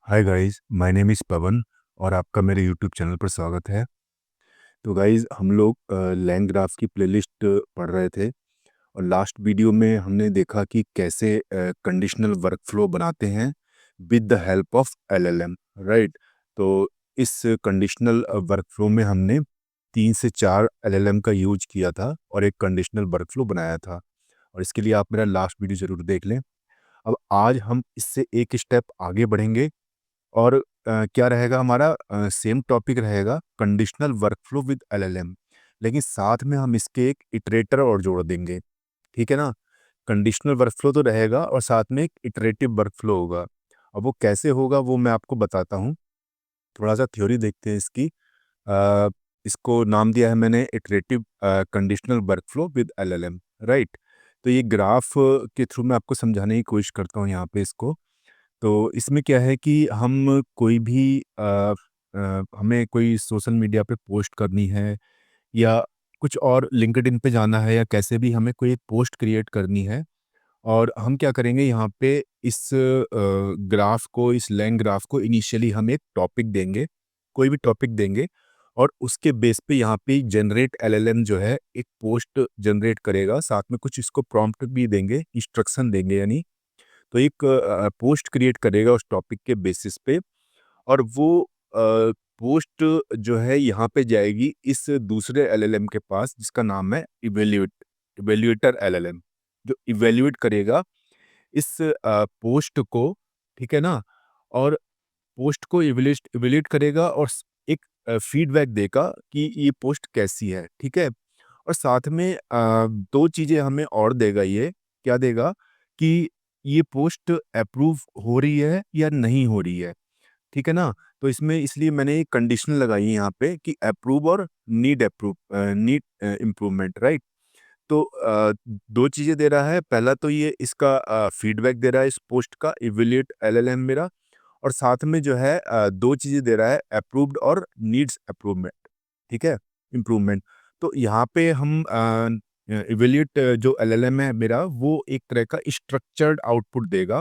Hi guys, my name is Pavan और आपका मेरे यूट्यूब चैनल पर स्वागत है। तो गाइस हम लोग लैंग ग्राफ की प्लेलिस्ट पढ़ रहे थे और लास्ट वीडियो में हमने देखा कि कैसे कंडीशनल वर्कफ्लो बनाते हैं with the help of LLM, right. तो इस कंडीशनल वर्कफ्लो में हमने 3 से 4 एलएलएम का यूज़ किया था और एक कंडीशनल वर्कफ्लो बनाया था और इसके लिए आप मेरा लास्ट वीडियो ज़रूर देख लें। अब आज हम इससे एक स्टेप आगे बढ़ेंगे और क्या रहेगा हमारा सेम टॉपिक रहेगा कंडीशनल वर्कफ्लो विद एलएलएम, लेकिन साथ में हम इसके एक इटरेटर और जोड़ देंगे। ठीक है ना। कंडीशनल वर्कफ्लो तो रहेगा और साथ में एक इटरेटिव वर्कफ्लो होगा। अब वो कैसे होगा वो मैं आपको बताता हूँ। थोड़ा सा थ्योरी देखते हैं इसकी। अ, इसको नाम दिया है मैंने iterative conditional workflow with LLM, right. तो ये ग्राफ के थ्रू मैं आपको समझाने की कोशिश करता हूँ यहाँ पे इसको। तो इसमें क्या है कि हम कोई भी हमें कोई सोशल मीडिया पे पोस्ट करनी है या कुछ और लिंक्डइन पे जाना है या कैसे भी हमें कोई पोस्ट क्रिएट करनी है और हम क्या करेंगे यहाँ पे इस ग्राफ को, इस लाइन ग्राफ को इनिशियली हम एक टॉपिक देंगे, कोई भी टॉपिक देंगे और उसके बेस पे यहाँ पे जनरेट एलएलएम जो है एक पोस्ट जनरेट करेगा। साथ में कुछ इसको प्रॉम्प्ट भी देंगे, इंस्ट्रक्शन देंगे यानी। तो एक पोस्ट क्रिएट करेगा उस टॉपिक के बेसिस पे और वो पोस्ट जो है यहाँ पे जाएगी इस दूसरे एलएलएम के पास जिसका नाम है इवेल्युएटर एलएलएम, जो इवेल्युएट करेगा इस पोस्ट को। ठीक है ना। और पोस्ट को इवेल्युएट करेगा और एक फीडबैक देगा कि ये पोस्ट कैसी है। ठीक है। और साथ में दो चीज़ें हमें और देगा ये। क्या देगा कि ये पोस्ट अप्रूव हो रही है या नहीं हो रही है। ठीक है ना। तो इसमें इसलिए मैंने एक कंडीशन लगाई है यहाँ पे कि अप्रूव और नीड इम्प्रूवमेंट, राइट। तो दो चीज़ें दे रहा है। पहला तो ये इसका फीडबैक दे रहा है इस पोस्ट का, इवेल्युएट एलएलएम मेरा। और साथ में जो है दो चीज़ें दे रहा है, अप्रूव्ड और नीड्स अप्रूवमेंट। ठीक है, इम्प्रूवमेंट। तो यहाँ पे हम इवेल्युएट जो एलएलएम है मेरा वो एक तरह का स्ट्रक्चर्ड आउटपुट देगा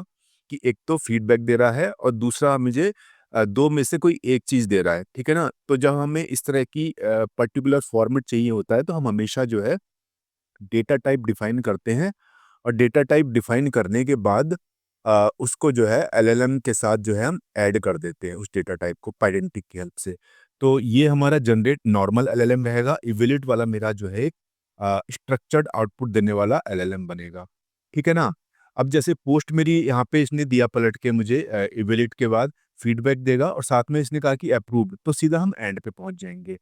कि एक तो फीडबैक दे रहा है और दूसरा मुझे दो में से कोई एक चीज़ दे रहा है। ठीक है ना। तो जब हमें इस तरह की पर्टिकुलर फॉर्मेट चाहिए होता है तो हम हमेशा जो है डेटा टाइप डिफाइन करते हैं और डेटा टाइप डिफाइन करने के बाद उसको जो है एलएलएम के साथ जो है हम ऐड कर देते हैं उस डेटा टाइप को पाइडेंटिक की हेल्प से। तो ये हमारा जनरेट नॉर्मल एलएलएम रहेगा। इवेल्युएट वाला मेरा जो है एक स्ट्रक्चर्ड आउटपुट देने वाला एलएलएम बनेगा। ठीक है ना। अब जैसे पोस्ट मेरी यहाँ पे इसने दिया पलट के मुझे, इवेल्युएट के बाद फीडबैक देगा और साथ में इसने कहा कि अप्रूव्ड, तो सीधा हम एंड पे पहुंच जाएंगे।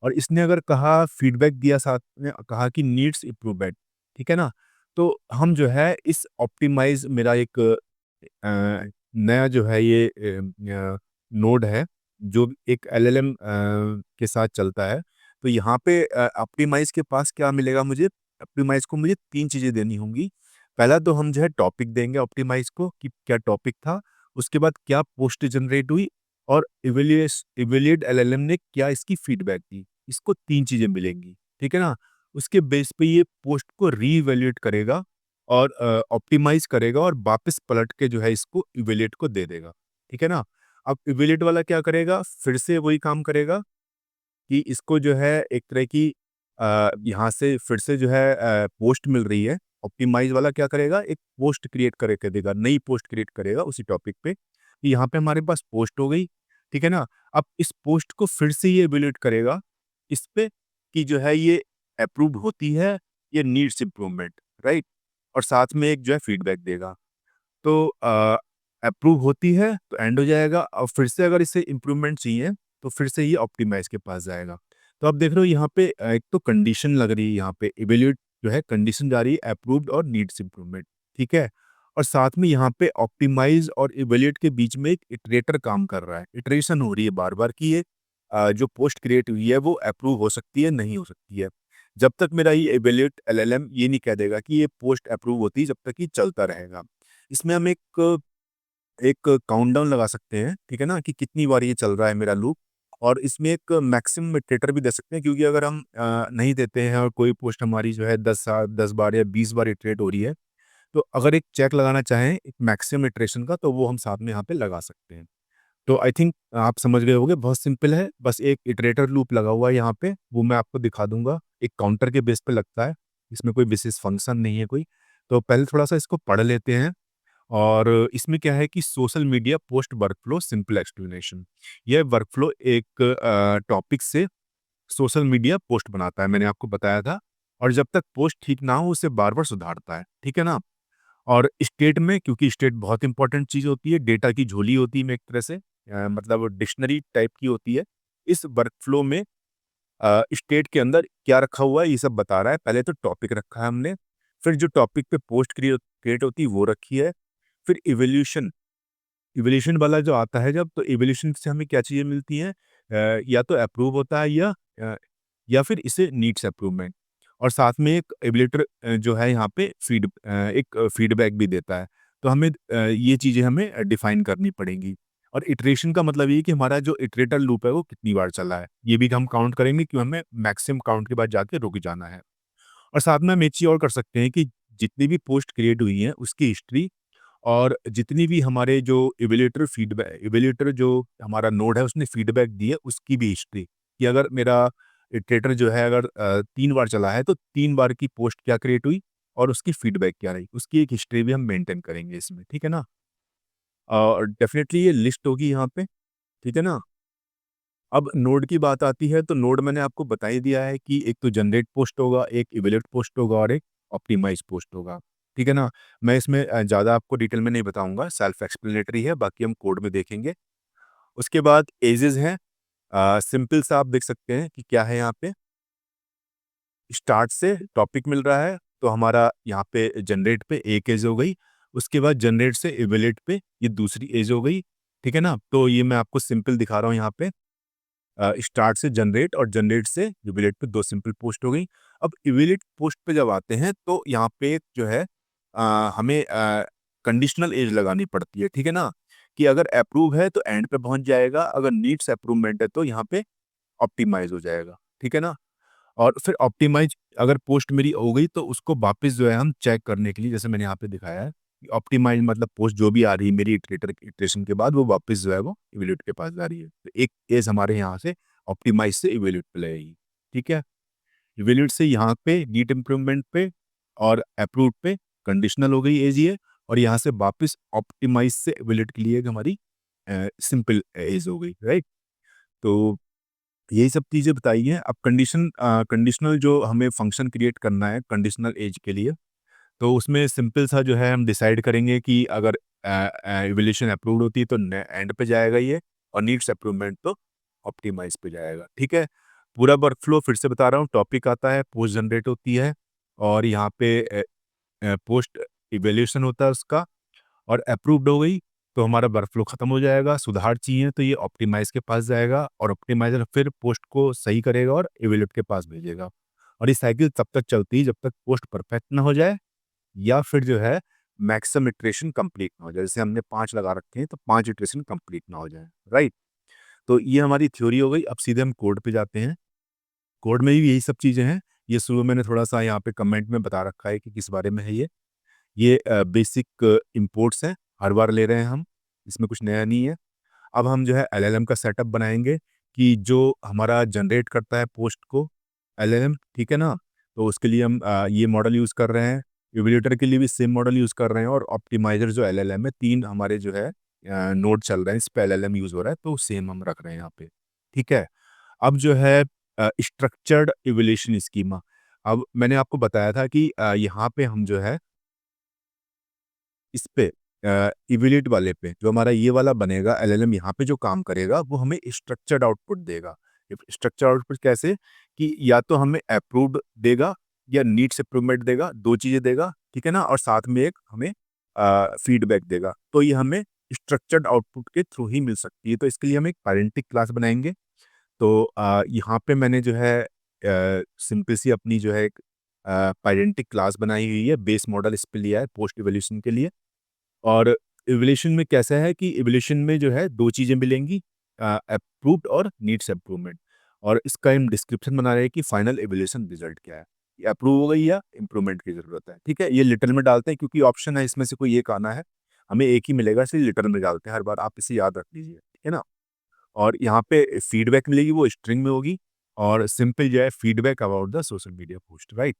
और इसने अगर कहा फीडबैक दिया, साथ में कहा कि नीड्स इम्प्रूवमेंट। ठीक है ना। तो हम जो है इस ऑप्टिमाइज़ मेरा एक नया जो है ये नोड है जो एक एलएलएम के साथ चलता है। तो यहाँ पे ऑप्टिमाइज़ के पास क्या मिलेगा मुझे? ऑप्टिमाइज़ को मुझे 3 चीज़ें देनी होंगी। पहला तो हम जो है टॉपिक देंगे ऑप्टिमाइज़ को कि क्या टॉपिक था, उसके बाद क्या पोस्ट जनरेट हुई और इवैल्यूएट एलएलएम ने क्या इसकी फीडबैक दी। इसको 3 चीज़ें मिलेंगी। ठीक है ना? उसके बेस पे ये पोस्ट को रीइवैल्यूएट करेगा और ऑप्टिमाइज़ करेगा और वापस पलट के जो है इसको इवैल्यूएट को दे देगा। ठीक है ना? अब इवैल्यूएट वाला क्या करेगा? फिर से वही काम करेगा कि इसको जो है एक तरह की यहाँ से फिर से जो है पोस्ट मिल रही है। ऑप्टिमाइज़ वाला क्या करेगा? एक पोस्ट क्रिएट करके देगा, नई पोस्ट क्रिएट करेगा उसी टॉपिक पे। कि यहाँ पे हमारे पास पोस्ट हो गई। ठीक है ना? अब इस पोस्ट को फिर से ये इवैल्यूएट करेगा इस पे कि जो है ये अप्रूव्ड होती है, ये नीड्स इम्प्रूवमेंट, राइट? और साथ में एक जो है फीडबैक देगा। तो अप्रूव होती है तो एंड हो जाएगा और फिर से अगर इसे इम्प्रूवमेंट चाहिए तो फिर से ये ऑप्टिमाइज़ के पास जाएगा। तो आप देख रहे हो यहाँ पे एक तो कंडीशन लग रही है, यहाँ पे इवैल्यूएट जो है कंडीशन जा रही है अप्रूव्ड और नीड्स इम्प्रूवमेंट। ठीक है? और साथ में यहाँ पे ऑप्टिमाइज़ और इवैल्यूएट के बीच में एक इटरेटर काम कर रहा है। इटरेशन हो रही है बार-बार कि ये जो पोस्ट क्रिएट हुई है वो अप्रूव हो सकती है, नहीं हो सकती है। जब तक मेरा ये इवैल्यूएट एलएलएम ये नहीं कह देगा कि ये पोस्ट अप्रूव होती है, जब तक ये चलता रहेगा। इसमें हम एक एक काउंटडाउन लगा सकते हैं, ठीक है ना? कि कितनी बार ये चल रहा है मेरा लूप। और इसमें एक मैक्सिमम इटरेटर भी दे सकते हैं क्योंकि अगर हम नहीं देते हैं और कोई पोस्ट हमारी जो है 10 बार या 20 बार इटरेट हो रही है, तो अगर एक चेक लगाना चाहें एक मैक्सिमम इटरेशन का तो वो हम साथ में यहाँ पे लगा सकते हैं। तो आई थिंक आप समझ गए होंगे, बहुत सिंपल है, बस एक इटरेटर लूप लगा हुआ है यहाँ पे, वो मैं आपको दिखा दूँगा। एक काउंटर के बेस पे लगता है, इसमें कोई विशेष फंक्शन नहीं है कोई। तो पहले थोड़ा-सा इसको पढ़ लेते हैं। और इसमें क्या है कि social media post workflow simple explanation. यह वर्कफ्लो एक टॉपिक से सोशल मीडिया पोस्ट बनाता है, मैंने आपको बताया था। और जब तक पोस्ट ठीक ना हो, उसे बार-बार सुधारता है, ठीक है ना? और स्टेट में, क्योंकि स्टेट बहुत इंपॉर्टेंट चीज़ होती है, डेटा की झोली होती है, में एक तरह से मतलब डिक्शनरी टाइप की होती है। इस वर्कफ्लो में स्टेट के अंदर क्या रखा हुआ है, ये सब बता रहा है। पहले तो टॉपिक रखा है हमने, फिर जो टॉपिक पे पोस्ट क्रिएट होती है वो रखी है। फिर इवोल्यूशन, इवोल्यूशन वाला जो आता है जब, तो इवोल्यूशन से हमें क्या चीज़ें मिलती हैं, या तो अप्रूव होता है अ, या फिर इसे नीड्स अप्रूवमेंट। और साथ में एक एबिलिटर जो है यहाँ पे एक फीडबैक भी देता है। तो हमें ये चीज़ें हमें डिफाइन करनी पड़ेंगी। और इटरेशन का मतलब ये है कि हमारा जो इटरेटर लूप है वो कितनी बार चला है, ये भी हम काउंट करेंगे, कि हमें मैक्सिमम काउंट के बाद जाके रुक जाना है। और साथ में हम एक चीज़ और कर सकते हैं कि जितनी भी पोस्ट क्रिएट हुई हैं उसकी हिस्ट्री, और जितनी भी हमारे जो इवैल्यूएटर जो हमारा नोड है उसने फीडबैक दी है, उसकी भी हिस्ट्री, कि अगर मेरा इटरेटर जो है, अगर 3 बार चला है तो 3 बार की पोस्ट क्या क्रिएट हुई और उसकी फीडबैक क्या रही, उसकी एक हिस्ट्री भी हम मेंटेन करेंगे इसमें, ठीक है ना? और डेफ़िनेटली ये लिस्ट होगी यहाँ पे, ठीक है ना? अब नोड की बात आती है, तो नोड मैंने आपको बता ही दिया है कि एक तो जनरेट पोस्ट होगा, एक इवैल्यूएट पोस्ट होगा और एक ऑप्टिमाइज़ पोस्ट होगा, ठीक है ना? मैं इसमें ज़्यादा आपको डिटेल में नहीं बताऊँगा, सेल्फ एक्सप्लेनेटरी है, बाकी हम कोड में देखेंगे। उसके बाद एजेज़ हैं, सिंपल सा आप देख सकते हैं कि क्या है यहाँ पे, स्टार्ट से टॉपिक मिल रहा है, तो हमारा यहाँ पे जनरेट पे एक एज हो गई, उसके बाद जनरेट से इवैल्यूएट पे ये दूसरी एज हो गई, ठीक है ना? तो ये मैं आपको सिंपल दिखा रहा हूँ यहाँ पे। स्टार्ट से जनरेट और जनरेट से इवैल्यूएट पे 2 सिंपल पोस्ट हो गई। अब इवैल्यूएट पोस्ट पे जब आते हैं तो यहाँ पे जो है हमें कंडीशनल एज लगानी पड़ती है, ठीक है ना? कि अगर अप्रूव है तो एंड पे पहुँच जाएगा, अगर नीड्स अप्रूवमेंट है तो यहाँ पे ऑप्टिमाइज़ हो जाएगा, ठीक है ना? और फिर ऑप्टिमाइज़ अगर पोस्ट मेरी हो गई तो उसको वापस जो है हम चेक करने के लिए, जैसे मैंने यहाँ पे दिखाया है, ऑप्टिमाइज़ मतलब पोस्ट जो भी आ रही है मेरी इटरेशन के बाद, वो वापस जो है वो इवैल्यूएट के पास जा रही है। तो एक केस हमारे यहाँ से ऑप्टिमाइज़ से इवैल्यूएट पे लगेगी, ठीक है? इवैल्यूएट से यहाँ पे नीड इम्प्रूवमेंट पे और अप्रूव्ड पे कंडीशनल हो गई एज ये, और यहाँ से वापस ऑप्टिमाइज़ से इवैल्यूएट के लिए एक हमारी सिंपल एज हो गई, राइट? तो यही सब चीज़ें बताई हैं। अब कंडीशनल जो हमें फंक्शन क्रिएट करना है कंडीशनल एज के लिए, तो उसमें सिंपल सा जो है हम डिसाइड करेंगे कि अगर इवैल्यूएशन अप्रूव्ड होती है तो न एंड पे जाएगा ये, और नीड्स अप्रूवमेंट तो ऑप्टिमाइज़ पे जाएगा, ठीक है? पूरा वर्कफ्लो फिर से बता रहा हूँ, टॉपिक आता है, पोस्ट जनरेट होती है, और यहाँ पे पोस्ट इवैल्यूएशन होता है उसका, और अप्रूव्ड हो गई, तो हमारा वर्कफ्लो खत्म हो जाएगा। सुधार चाहिए तो ये ऑप्टिमाइज़ के पास जाएगा, और ऑप्टिमाइज़र फिर पोस्ट को सही करेगा और इवैल्यूएट के पास भेजेगा। और ये साइकिल तब तक चलती है जब तक पोस्ट परफेक्ट ना हो जाए, या फिर जो है मैक्सिमम इटरेशन कंप्लीट ना हो जाए। जैसे हमने 5 लगा रखे हैं, तो 5 इटरेशन कंप्लीट ना हो जाए, राइट? तो ये हमारी थ्योरी हो गई। अब सीधे हम कोड पे जाते हैं। कोड में भी यही सब चीज़ें हैं। ये शुरू मैंने थोड़ा-सा यहाँ पे कमेंट में बता रखा है कि किस बारे में है ये। ये बेसिक इंपोर्ट्स हैं, हर बार ले रहे हैं हम, इसमें कुछ नया नहीं है। अब हम जो है एलएलएम का सेटअप बनाएँगे, कि जो हमारा जनरेट करता है पोस्ट को एलएलएम, ठीक है ना? तो उसके लिए हम ये मॉडल यूज़ कर रहे हैं। इवैल्यूएटर के लिए भी सेम मॉडल यूज़ कर रहे हैं, और ऑप्टिमाइज़र जो एलएलएम है, 3 हमारे जो है नोड चल रहे हैं, इस पे एलएलएम यूज़ हो रहा है, तो सेम हम रख रहे हैं यहाँ पे, ठीक है? अब जो है स्ट्रक्चर्ड इवैल्यूएशन स्कीमा। अब मैंने आपको बताया था कि यहाँ पे हम जो है इस पे इवैल्यूएट वाले पे जो हमारा ये वाला बनेगा एलएलएम, यहाँ पे जो काम करेगा वो हमें स्ट्रक्चर्ड आउटपुट देगा। स्ट्रक्चर्ड आउटपुट कैसे, कि या तो हमें अप्रूव्ड देगा या नीड्स इम्प्रूवमेंट देगा, 2 चीज़ें देगा, ठीक है ना? और साथ में एक हमें फीडबैक देगा। तो ये हमें स्ट्रक्चर्ड आउटपुट के थ्रू ही मिल सकती है। तो इसके लिए हम एक पैरेंटिक क्लास बनाएँगे। तो यहाँ पे मैंने जो है सिंपल सी अपनी जो है एक पैरेंटिक क्लास बनाई हुई है, बेस मॉडल इस पे लिया है पोस्ट इवैल्यूएशन के लिए। और इवैल्यूएशन में कैसा है कि इवैल्यूएशन में जो है 2 चीज़ें मिलेंगी, अप्रूव्ड और नीड्स इम्प्रूवमेंट। और इसका हम डिस्क्रिप्शन बना रहे हैं कि फाइनल इवैल्यूएशन रिजल्ट क्या है। ये अप्रूव हो गई या इम्प्रूवमेंट की ज़रूरत है, ठीक है? ये लिटिल में डालते हैं क्योंकि ऑप्शन है इसमें से कोई एक आना है। हमें एक ही मिलेगा, इसलिए लिटर में डालते हैं हर बार, आप इसे याद रख लीजिए, ठीक है ना। और यहाँ पे फीडबैक मिलेगी, वो स्ट्रिंग में होगी, और सिंपल जो है feedback about the social media post, right.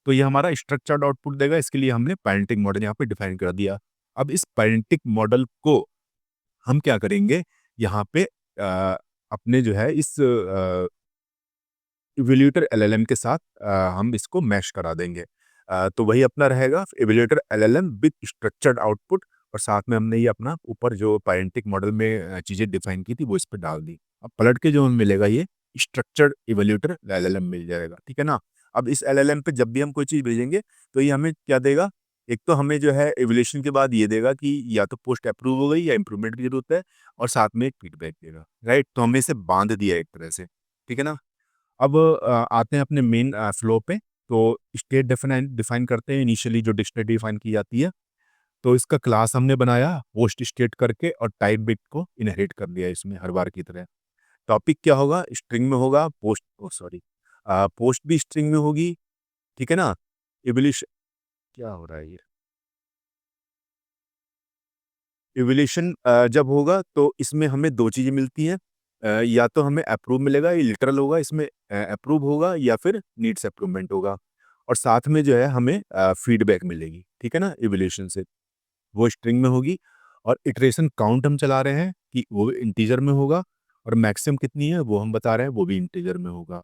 तो ये हमारा स्ट्रक्चर्ड आउटपुट देगा, इसके लिए हमने पैरेंटिंग मॉडल यहाँ पे डिफाइन कर दिया। अब इस पैरेंटिंग मॉडल को हम क्या करेंगे, यहाँ पे अपने जो है इस इवैल्यूएटर एलएलएम के साथ हम इसको मैश करा देंगे। तो वही अपना रहेगा evaluator LLM with structured output, और साथ में हमने ये अपना ऊपर जो पैरेंटिक मॉडल में चीज़ें डिफाइन की थी वो इस पे डाल दी। अब पलट के जो हमें मिलेगा ये स्ट्रक्चर्ड इवैल्यूएटर एलएलएम मिल जाएगा, ठीक है ना। अब इस एलएलएम पे जब भी हम कोई चीज़ भेजेंगे तो ये हमें क्या देगा, एक तो हमें जो है इवैल्यूएशन के बाद ये देगा कि या तो पोस्ट अप्रूव हो गई या इम्प्रूवमेंट की ज़रूरत है, और साथ में एक फीडबैक देगा, राइट। तो हमने इसे बाँध दिया एक तरह से, ठीक है ना। अब आते हैं अपने मेन फ्लो पे। तो स्टेट डिफाइन करते हैं, इनिशियली जो डिक्शनरी डिफाइन की जाती है। तो इसका क्लास हमने बनाया पोस्ट स्टेट करके, और टाइप बिट को इनहेरिट कर दिया इसमें हर बार की तरह। टॉपिक क्या होगा, स्ट्रिंग में होगा, पोस्ट भी स्ट्रिंग में होगी, ठीक है ना। इवोल्यूशन, क्या हो रहा है ये, इवोल्यूशन जब होगा तो इसमें हमें दो चीज़ें मिलती हैं। या तो हमें अप्रूव मिलेगा, ये लिटरल होगा, इसमें अप्रूव होगा या फिर नीड्स अप्रूवमेंट होगा, और साथ में जो है हमें फीडबैक मिलेगी, ठीक है ना, इवोल्यूशन से। वो स्ट्रिंग में होगी, और इटरेशन काउंट हम चला रहे हैं कि वो इंटीजर में होगा, और मैक्सिमम कितनी है वो हम बता रहे हैं, वो भी इंटीजर में होगा,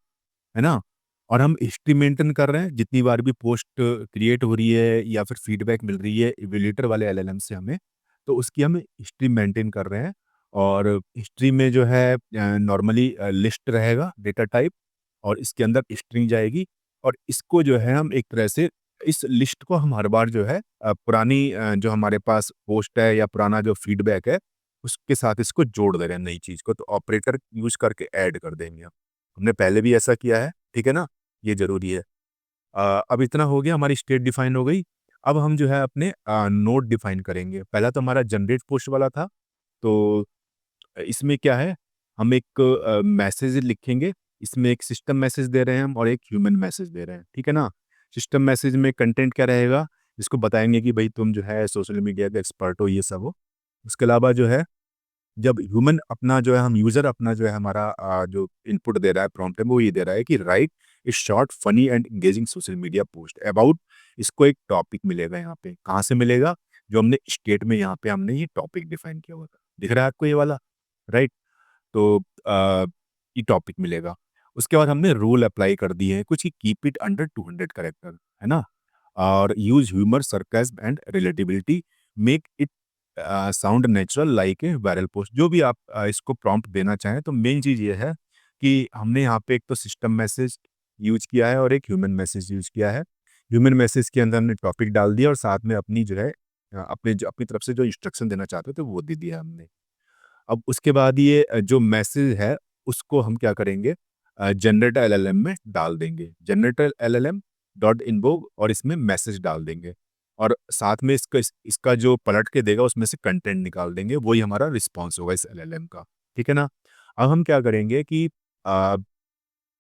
है ना। और हम हिस्ट्री मेंटेन कर रहे हैं, जितनी बार भी पोस्ट क्रिएट हो रही है या फिर फीडबैक मिल रही है इवैल्यूएटर वाले एलएलएम से हमें, तो उसकी हम हिस्ट्री मेंटेन कर रहे हैं। और हिस्ट्री में जो है नॉर्मली लिस्ट रहेगा डेटा टाइप, और इसके अंदर स्ट्रिंग जाएगी, और इसको जो है हम एक तरह से इस लिस्ट को हम हर बार जो है पुरानी जो हमारे पास पोस्ट है या पुराना जो फीडबैक है उसके साथ इसको जोड़ दे रहे हैं नई चीज़ को, तो ऑपरेटर यूज़ करके ऐड कर देंगे हम। हमने पहले भी ऐसा किया है, ठीक है ना, ये ज़रूरी है। अब इतना हो गया, हमारी स्टेट डिफाइन हो गई। अब हम जो है अपने नोड डिफाइन करेंगे। पहला तो हमारा जनरेट पोस्ट वाला था, तो इसमें क्या है, हम एक मैसेज लिखेंगे, इसमें एक सिस्टम मैसेज दे रहे हैं हम और एक ह्यूमन मैसेज दे रहे हैं, ठीक है ना। सिस्टम मैसेज में कंटेंट क्या रहेगा, इसको बताएंगे कि भाई तुम जो है सोशल मीडिया के एक्सपर्ट हो, ये सब हो। उसके अलावा जो है जब ह्यूमन अपना जो है हम यूज़र अपना जो है हमारा जो इनपुट दे रहा है प्रॉम्प्ट में, वो ये दे रहा है कि right A short funny and engaging social media post about, इसको एक टॉपिक मिलेगा यहाँ पे। कहाँ से मिलेगा, जो हमने स्टेट में यहाँ पे हमने ये टॉपिक डिफाइन किया हुआ था, दिख रहा है आपको ये वाला, राइट। तो ये टॉपिक मिलेगा। उसके बाद हमने रूल अप्लाई कर दिए हैं कुछ कि कीप इट अंडर 200 कैरेक्टर, है ना। और use humour, sarcasm and relatability, make it sound natural like a viral post. जो भी आप इसको प्रॉम्प्ट देना चाहें, तो मेन चीज़ ये है कि हमने यहाँ पे एक तो सिस्टम मैसेज यूज़ किया है और एक ह्यूमन मैसेज यूज़ किया है। ह्यूमन मैसेज के अंदर हमने टॉपिक डाल दिया, और साथ में अपनी जो है अपनी तरफ से जो इंस्ट्रक्शन देना चाहते थे वो दे दिया हमने। अब उसके बाद ये जो मैसेज है उसको हम क्या करेंगे, जनरेटर एलएलएम में डाल देंगे, जनरेटर एलएलएम डॉट इन्वोक, और इसमें मैसेज डाल देंगे, और साथ में इसका जो पलट के देगा उसमें से कंटेंट निकाल देंगे, वही हमारा रिस्पॉन्स होगा इस एलएलएम का, ठीक है ना। अब हम क्या करेंगे कि अ,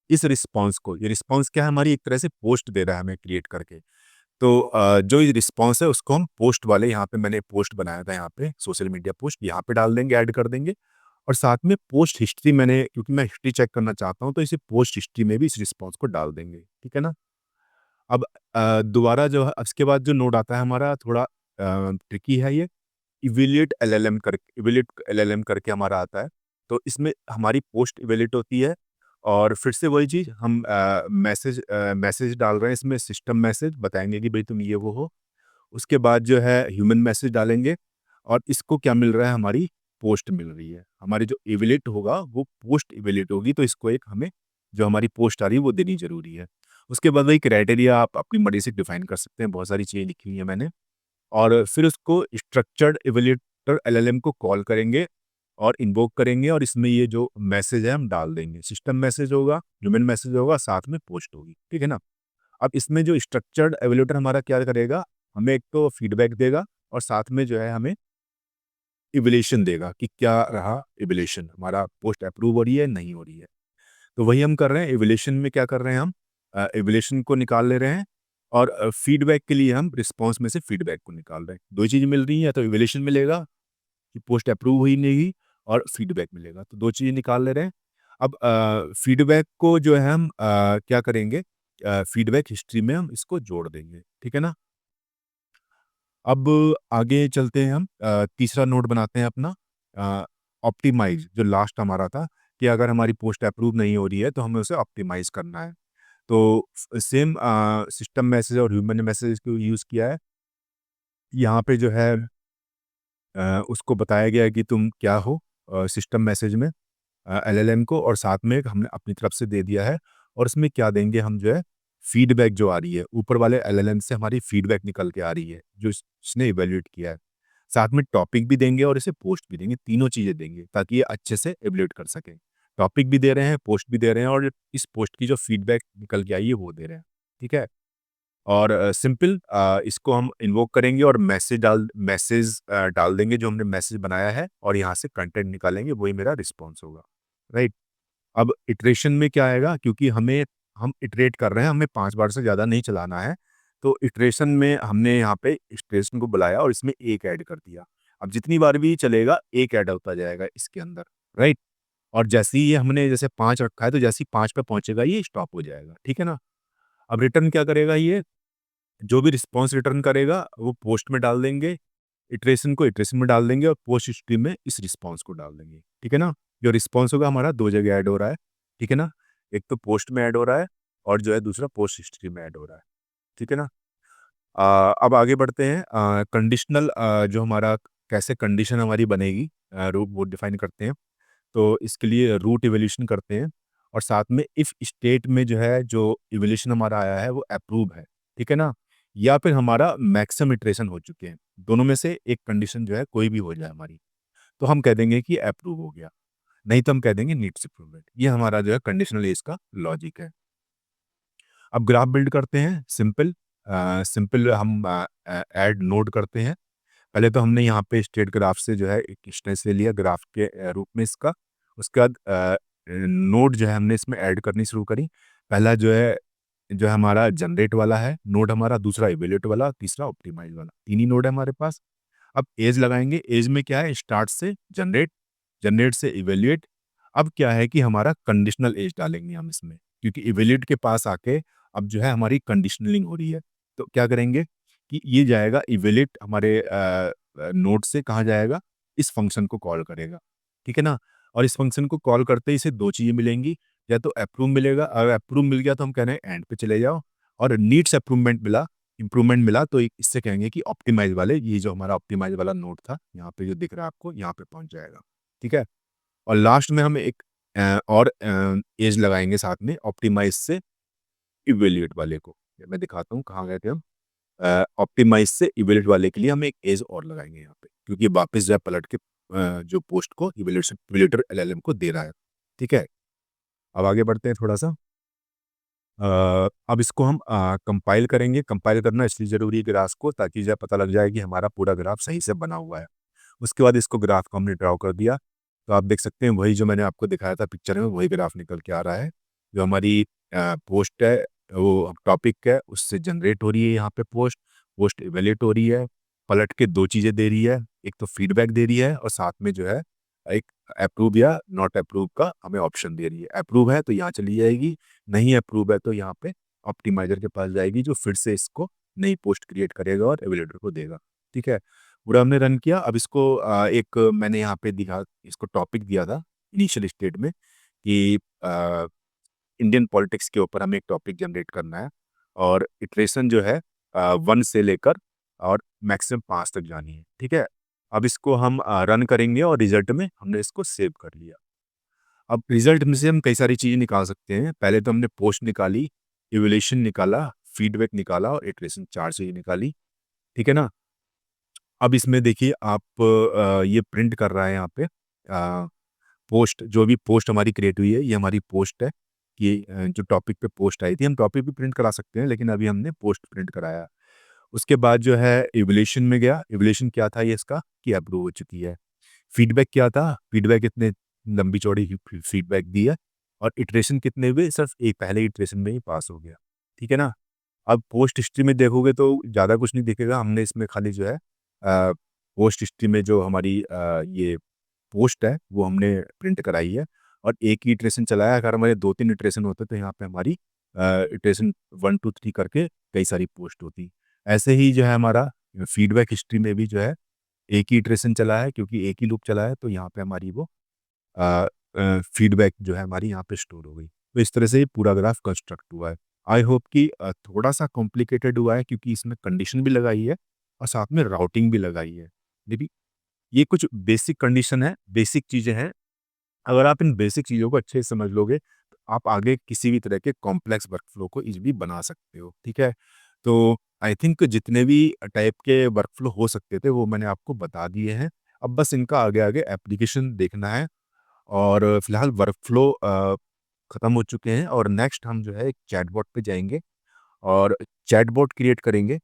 इस रिस्पॉन्स को, ये रिस्पॉन्स क्या है, हमारी एक तरह से पोस्ट दे रहा है हमें क्रिएट करके। तो जो ये रिस्पॉन्स है उसको हम पोस्ट वाले, यहाँ पे मैंने पोस्ट बनाया था, यहाँ पे सोशल मीडिया पोस्ट यहाँ पे डाल देंगे, ऐड कर देंगे। और साथ में पोस्ट हिस्ट्री मैंने, क्योंकि मैं हिस्ट्री चेक करना चाहता हूँ, तो इसे पोस्ट हिस्ट्री में भी इस रिस्पॉन्स को डाल देंगे, ठीक है ना। अब दोबारा जो है उसके बाद जो नोड आता है हमारा, थोड़ा ट्रिकी है ये, इवैल्यूएट एलएलएम करके हमारा आता है। तो इसमें हमारी पोस्ट इवैल्यूएट होती है, और फिर से वही चीज़ हम मैसेज डाल रहे हैं इसमें, सिस्टम मैसेज बताएंगे कि भाई तुम ये वो हो। उसके बाद जो है ह्यूमन मैसेज डालेंगे, और इसको क्या मिल रहा है, हमारी पोस्ट मिल रही है। हमारी जो इवैल्यूएट होगा वो पोस्ट इवैल्यूएट होगी, तो इसको एक हमें जो हमारी पोस्ट आ रही है वो देनी ज़रूरी है। उसके बाद वही क्राइटेरिया आप अपनी मर्ज़ी से डिफ़ाइन कर सकते हैं, बहुत सारी चीज़ें लिखी हुई हैं मैंने। और फिर उसको स्ट्रक्चर्ड इवैल्यूएटर एलएलएम को कॉल करेंगे और इन्वोक करेंगे, और इसमें ये जो मैसेज है हम डाल देंगे। सिस्टम मैसेज होगा, ह्यूमन मैसेज होगा, साथ में पोस्ट होगी, ठीक है ना। अब इसमें जो स्ट्रक्चर्ड इवैल्यूएटर हमारा क्या करेगा, हमें एक तो फीडबैक देगा, और साथ में जो है हमें इवैल्यूएशन देगा कि क्या रहा इवैल्यूएशन, हमारा पोस्ट अप्रूव हो रही है, नहीं हो रही है। तो वही हम कर रहे हैं, इवैल्यूएशन में क्या कर रहे हैं हम, इवैल्यूएशन को निकाल ले रहे हैं, और फीडबैक के लिए हम रिस्पॉन्स में से फीडबैक को निकाल रहे हैं। 2 ही चीज़ें मिल रही हैं, या तो इवैल्यूएशन मिलेगा कि पोस्ट अप्रूव हुई नहीं हुई, और फीडबैक मिलेगा, तो 2 चीज़ें निकाल ले रहे हैं। अब फीडबैक को जो है हम क्या करेंगे, फीडबैक हिस्ट्री में हम इसको जोड़ देंगे, ठीक है ना? अब आगे चलते हैं हम, तीसरा नोड बनाते हैं अपना, ऑप्टिमाइज़, जो लास्ट हमारा था कि अगर हमारी पोस्ट अप्रूव नहीं हो रही है तो हमें उसे ऑप्टिमाइज़ करना है। तो सेम सिस्टम मैसेज और ह्यूमन मैसेज को यूज़ किया है। यहाँ पे जो है उसको बताया गया है कि तुम क्या हो, सिस्टम मैसेज में एलएलएम को, और साथ में एक हमने अपनी तरफ से दे दिया है, और इसमें क्या देंगे हम, जो है फीडबैक जो आ रही है ऊपर वाले एलएलएम से, हमारी फीडबैक निकल के आ रही है जो इसने इवेल्युएट किया है। साथ में टॉपिक भी देंगे और इसे पोस्ट भी देंगे, तीनों चीज़ें देंगे ताकि ये अच्छे से इवेल्युएट कर सकें। टॉपिक भी दे रहे हैं, पोस्ट भी दे रहे हैं, और इस पोस्ट की जो फीडबैक निकल के आई है वो दे रहे हैं, ठीक है? और सिंपल इसको हम इन्वोक करेंगे और मैसेज डाल देंगे जो हमने मैसेज बनाया है, और यहाँ से कंटेंट निकालेंगे, वही मेरा रिस्पॉन्स होगा, राइट? अब इटरेशन में क्या आएगा, क्योंकि हम इटरेट कर रहे हैं, हमें 5 बार से ज़्यादा नहीं चलाना है, तो इटरेशन में हमने यहाँ पे इटरेशन को बुलाया और इसमें 1 ऐड कर दिया। अब जितनी बार भी चलेगा 1 ऐड होता जाएगा इसके अंदर, राइट? और जैसे ही ये हमने जैसे 5 रखा है, तो जैसे ही 5 पे पहुँचेगा ये स्टॉप हो जाएगा, ठीक है ना? अब रिटर्न क्या करेगा ये, जो भी रिस्पॉन्स रिटर्न करेगा वो पोस्ट में डाल देंगे, इटरेशन को इटरेशन में डाल देंगे, और पोस्ट हिस्ट्री में इस रिस्पॉन्स को डाल देंगे, ठीक है ना? जो रिस्पॉन्स होगा हमारा 2 जगह ऐड हो रहा है, ठीक है ना? एक तो पोस्ट में ऐड हो रहा है, और जो है दूसरा पोस्ट हिस्ट्री में ऐड हो रहा है, ठीक है ना? अब आगे बढ़ते हैं, कंडीशनल जो हमारा कैसे कंडीशन हमारी बनेगी, रूट वो डिफाइन करते हैं। तो इसके लिए रूट इवैल्यूएशन करते हैं, और साथ में इफ स्टेट में जो है जो इवैल्यूएशन हमारा आया है वो अप्रूव है, ठीक है ना? या फिर हमारा मैक्सिमम इटरेशन हो चुके हैं, दोनों में से एक कंडीशन जो है कोई भी हो जाए हमारी, तो हम कह देंगे कि अप्रूव हो गया, नहीं तो हम कह देंगे नीड्स इम्प्रूवमेंट। ये हमारा जो है कंडीशनल एज का लॉजिक है। अब ग्राफ बिल्ड करते हैं, सिंपल सिंपल हम ऐड नोड करते हैं। पहले तो हमने यहाँ पे स्टेट ग्राफ से जो है एक इंस्टेंस ले लिया ग्राफ के रूप में इसका। उसके बाद नोड जो है हमने इसमें ऐड करनी शुरू करी। पहला जो है हमारा जनरेट वाला है नोड हमारा, दूसरा इवैल्यूएट वाला, तीसरा ऑप्टिमाइज वाला। 3 ही नोड है हमारे पास। अब एज लगाएँगे, एज में क्या है, स्टार्ट से जनरेट, जनरेट से इवैल्यूएट। अब क्या है कि हमारा कंडीशनल एज डालेंगे हम इसमें, क्योंकि इवैल्यूएट के पास आके अब जो है हमारी कंडीशनलिंग हो रही है। तो क्या करेंगे कि ये जाएगा इवैल्यूएट हमारे नोड से कहाँ जाएगा, इस फंक्शन को कॉल करेगा, ठीक है ना? और इस फंक्शन को कॉल करते ही इसे 2 चीज़ें मिलेंगी, या तो अप्रूव मिलेगा, अगर अप्रूव मिल गया तो हम कह रहे हैं एंड पे चले जाओ, और नीड्स इम्प्रूवमेंट मिला तो इससे कहेंगे कि ऑप्टिमाइज़ वाले, ये जो हमारा ऑप्टिमाइज़ वाला नोड था, यहाँ पे जो दिख रहा है आपको, यहाँ पे पहुँच जाएगा, ठीक है? और लास्ट में हम एक और एज लगाएँगे साथ में ऑप्टिमाइज़ से इवैल्यूएट वाले को। ये मैं दिखाता हूँ कहाँ गए थे हम। ऑप्टिमाइज़ से इवैल्यूएट वाले के लिए हम एक एज और लगाएँगे यहाँ पे, क्योंकि वापस जो है पलट के जो पोस्ट को इवैल्यूएटर एलएलएम को दे रहा है, ठीक है? अब आगे बढ़ते हैं थोड़ा-सा। अब इसको हम कंपाइल करेंगे। कंपाइल करना इसलिए ज़रूरी है ग्राफ को, ताकि जो है पता लग जाए कि हमारा पूरा ग्राफ सही से बना हुआ है। उसके बाद इसको ग्राफ को हमने ड्रॉ कर दिया, तो आप देख सकते हैं वही जो मैंने आपको दिखाया था पिक्चर में, वही ग्राफ निकल के आ रहा है। जो हमारी पोस्ट है, वो टॉपिक है, उससे जनरेट हो रही है यहाँ पे पोस्ट, पोस्ट इवैल्यूएट हो रही है, पलट के 2 चीज़ें दे रही है, एक तो फीडबैक दे रही है, और साथ में जो है एक अप्रूव या नॉट अप्रूव का हमें ऑप्शन दे रही है। अप्रूव है तो यहाँ चली जाएगी, नहीं अप्रूव है तो यहाँ पे ऑप्टिमाइज़र के पास जाएगी, जो फिर से इसको नई पोस्ट क्रिएट करेगा और इवैल्यूएटर को देगा, ठीक है? पूरा हमने रन किया। अब इसको एक मैंने यहाँ पे दिखा इसको टॉपिक दिया था इनिशियल स्टेट में कि इंडियन पॉलिटिक्स के ऊपर हमें एक टॉपिक जनरेट करना है, और इटरेशन जो है 1 से लेकर और मैक्सिमम 5 तक जानी है, ठीक है? अब इसको हम रन करेंगे, और रिज़ल्ट में हमने इसको सेव कर लिया। अब रिज़ल्ट में से हम कई सारी चीज़ें निकाल सकते हैं। पहले तो हमने पोस्ट निकाली, इवैल्यूएशन निकाला, फीडबैक निकाला, और इटरेशन 4 चीज़ें निकाली, ठीक है ना? अब इसमें देखिए आप ये प्रिंट कर रहा है यहाँ पे पोस्ट, जो भी पोस्ट हमारी क्रिएट हुई है, ये हमारी पोस्ट है। कि जो टॉपिक पे पोस्ट आई थी, हम टॉपिक भी प्रिंट करा सकते हैं, लेकिन अभी हमने पोस्ट प्रिंट कराया। उसके बाद जो है इवैल्यूएशन में गया। इवैल्यूएशन क्या था ये इसका, कि अप्रूव हो चुकी है। फीडबैक क्या था, फीडबैक इतने लंबी चौड़ी फीडबैक दी है, और इटरेशन कितने हुए, सिर्फ एक पहले इटरेशन में ही पास हो गया, ठीक है ना? अब पोस्ट हिस्ट्री में देखोगे तो ज़्यादा कुछ नहीं दिखेगा। हमने इसमें खाली जो है पोस्ट हिस्ट्री में जो हमारी ये पोस्ट है वो हमने प्रिंट कराई है और एक ही इटरेशन चलाया है। अगर हमारे 2-3 इटरेशन होते तो यहाँ पे हमारी इटरेशन 1, 2, 3 करके कई सारी पोस्ट होती। ऐसे ही जो है हमारा फीडबैक हिस्ट्री में भी जो है एक ही इटरेशन चला है, क्योंकि एक ही लूप चला है, तो यहाँ पे हमारी वो फीडबैक जो है हमारी यहाँ पे स्टोर हो गई। तो इस तरह से ये पूरा ग्राफ कंस्ट्रक्ट हुआ है। आई होप कि थोड़ा-सा कॉम्प्लिकेटेड हुआ है, क्योंकि इसमें कंडीशन भी लगाई है और साथ में राउटिंग भी लगाई है। मे बी ये कुछ बेसिक कंडीशन है, बेसिक चीज़ें हैं। अगर आप इन बेसिक चीज़ों को अच्छे से समझ लोगे, तो आप आगे किसी भी तरह के कॉम्प्लेक्स वर्कफ्लो को ईज़िली बना सकते हो, ठीक है? तो आई थिंक जितने भी टाइप के वर्कफ्लो हो सकते थे, वो मैंने आपको बता दिए हैं। अब बस इनका आगे-आगे एप्लीकेशन देखना है और फिलहाल वर्कफ्लो खत्म हो चुके हैं और नेक्स्ट हम जो है एक चैटबॉट पे जाएँगे और चैटबॉट क्रिएट करेंगे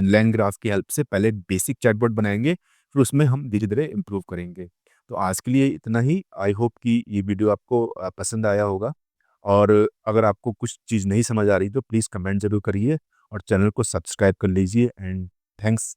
लैंड ग्राफ की हेल्प से। पहले बेसिक चैटबॉट बनाएँगे, फिर उसमें हम धीरे-धीरे इम्प्रूव करेंगे। तो आज के लिए इतना ही। आई होप कि ये वीडियो आपको पसंद आया होगा और अगर आपको कुछ चीज़ नहीं समझ आ रही तो प्लीज़ कमेंट ज़रूर करिए और चैनल को सब्सक्राइब कर लीजिए एंड थैंक्स।